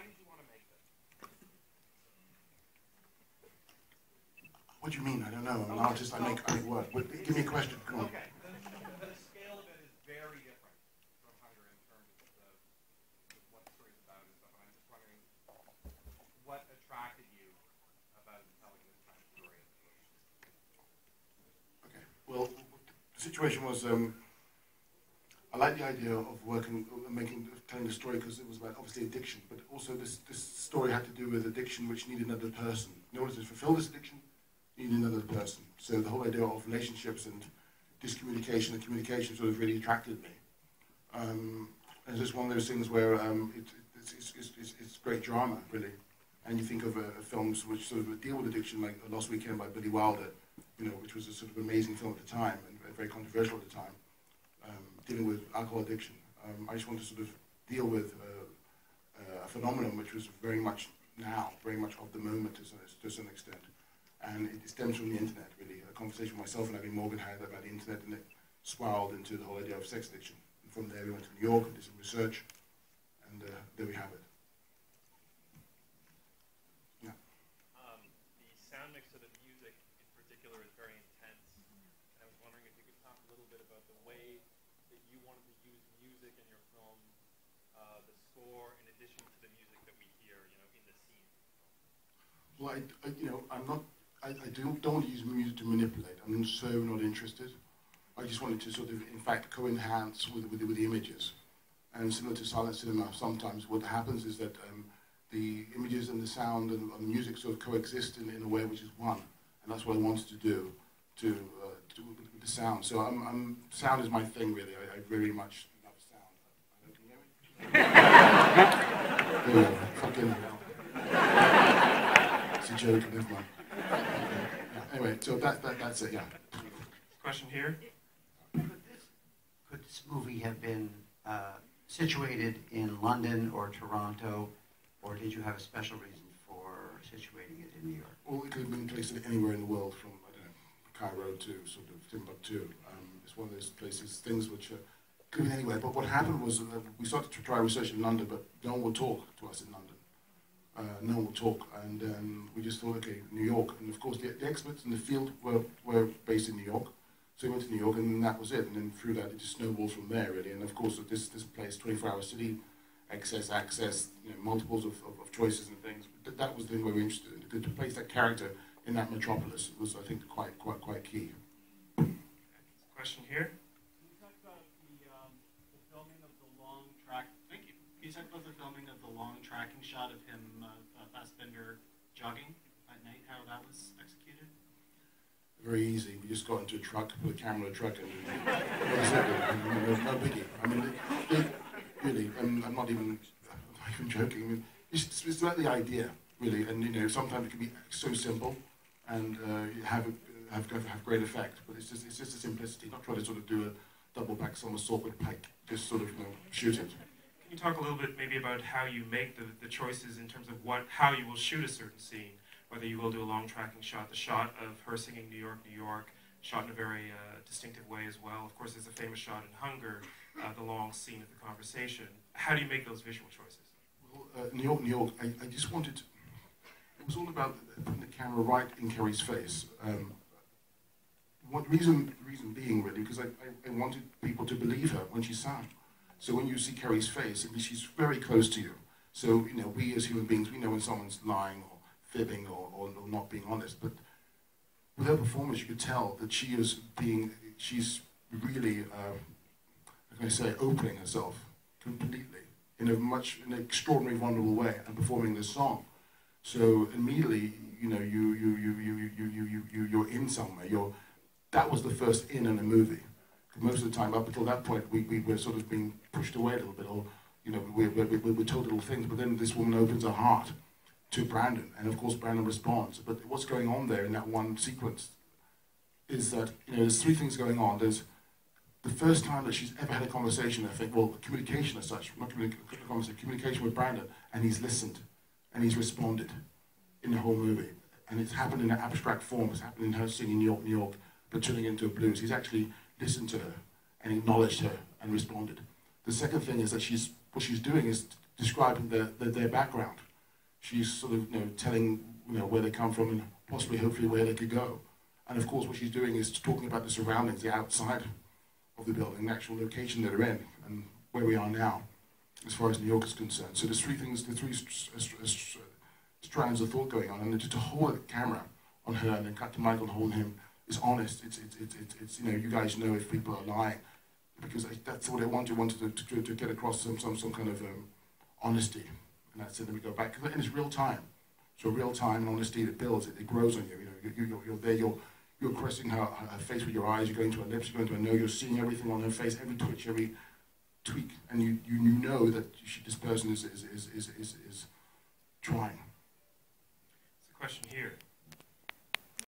did you want to make this? What do you mean? I don't know. I'm an artist. I make work. Give me a question. Come on. Okay. The scale of it is very different from Hunger in terms of what the story's about and stuff. And I'm just wondering what attracted you about telling this kind of story. Okay. Well, the situation was I like the idea of working, telling the story because it was about obviously addiction, but also this story had to do with addiction, which needed another person. In order to fulfill this addiction, you need another person. So the whole idea of relationships and discommunication and communication sort of really attracted me. And it's just one of those things where it's great drama, really. And you think of films which sort of deal with addiction, like Lost Weekend by Billy Wilder, which was a sort of amazing film at the time and very controversial at the time. Dealing with alcohol addiction. I just want to sort of deal with a phenomenon which was very much of the moment to some extent. And it stems from the internet, really. A conversation myself and Abby Morgan had about the internet, and it spiraled into the whole idea of sex addiction. And from there we went to New York and did some research, and there we have it. Yeah. The sound mix of the music in particular is very intense. And I was wondering if you could talk a little bit about the way that you wanted to use music in your film, the score, in addition to the music that we hear, in the scene. Well, I don't want to use music to manipulate. I'm so not interested. I just wanted to sort of, in fact, co-enhance with the images. And similar to silent cinema, sometimes what happens is that the images and the sound and the music sort of coexist in a way which is one. And that's what I wanted to do with the sound. So sound is my thing, really. I very much love sound. Can you hear me? Fucking hell. It's a joke, never mind. Yeah, anyway, so that's it, yeah. Question here? Could this movie have been situated in London or Toronto, or did you have a special reason for situating it in New York? Well, it could have been placed anywhere in the world, from, I don't know, Cairo to sort of Timbuktu. It's one of those places, things which could have been anywhere. But what happened was we started to try research in London, but no one would talk to us in London. No one would talk, and we just thought, okay, New York. And of course, the experts in the field were based in New York. So we went to New York, and then that was it. And then through that, it just snowballed from there, really. And of course, this place, 24-hour city, access, multiples of choices and things. That was the thing we were interested in. To place that character in that metropolis was, I think, quite key. Question here? Can you talk about the filming of the long track? Thank you. Can you talk about the filming of the long tracking shot of him, Fassbender, jogging at night? How that was executed? Very easy. We just got into a truck, put a camera in a truck, and no biggie. I mean, really, I'm not even joking. I mean, it's about the idea, really, and sometimes it can be so simple and have great effect. But it's just the simplicity. Not trying to sort of do a double back somersault with pike. Just sort of shoot it. Can you talk a little bit maybe about how you make the choices in terms of how you will shoot a certain scene? Whether you will do a long tracking shot, the shot of her singing New York, New York, shot in a very distinctive way as well. Of course, there's a famous shot in Hunger, the long scene of the conversation. How do you make those visual choices? Well, New York, New York, I just wanted, it was all about putting the camera right in Kerry's face. Reason being, really, because I wanted people to believe her when she sang. So when you see Kerry's face, I mean, she's very close to you. So, we as human beings, we know when someone's lying or fibbing or not being honest, but with her performance you could tell that she's really, how can I say, opening herself completely in an extraordinary, vulnerable way and performing this song. So immediately, you're in somewhere. That was the first in a movie. Most of the time, up until that point, we were sort of being pushed away a little bit, or we're told little things. But then this woman opens her heart to Brandon, and of course Brandon responds. But what's going on there in that one sequence is that there's three things going on. There's the first time that she's ever had a conversation, I think, well, communication as such, not communication with Brandon, and he's listened, and he's responded in the whole movie. And it's happened in an abstract form. It's happened in her singing New York, New York, but turning it into a blues. He's actually listened to her and acknowledged her and responded. The second thing is that she's what she's doing is describing their background. She's sort of telling where they come from and possibly hopefully where they could go. And of course what she's doing is talking about the surroundings, the outside of the building, the actual location that they're in, and where we are now, as far as New York is concerned. So there's three things, the three strands of thought going on, and just to hold the camera on her and then cut to Michael and hold him is honest. It's you guys know if people are lying, because that's what I wanted to get across some kind of honesty, and that's it. Then we go back, and it's real time. So real time and honesty that builds, it grows on you. You're there, you're caressing her face with your eyes, you're going to her lips, you're going to her nose, you're seeing everything on her face, every twitch, every tweak, and you know that this person is trying. It's a question here.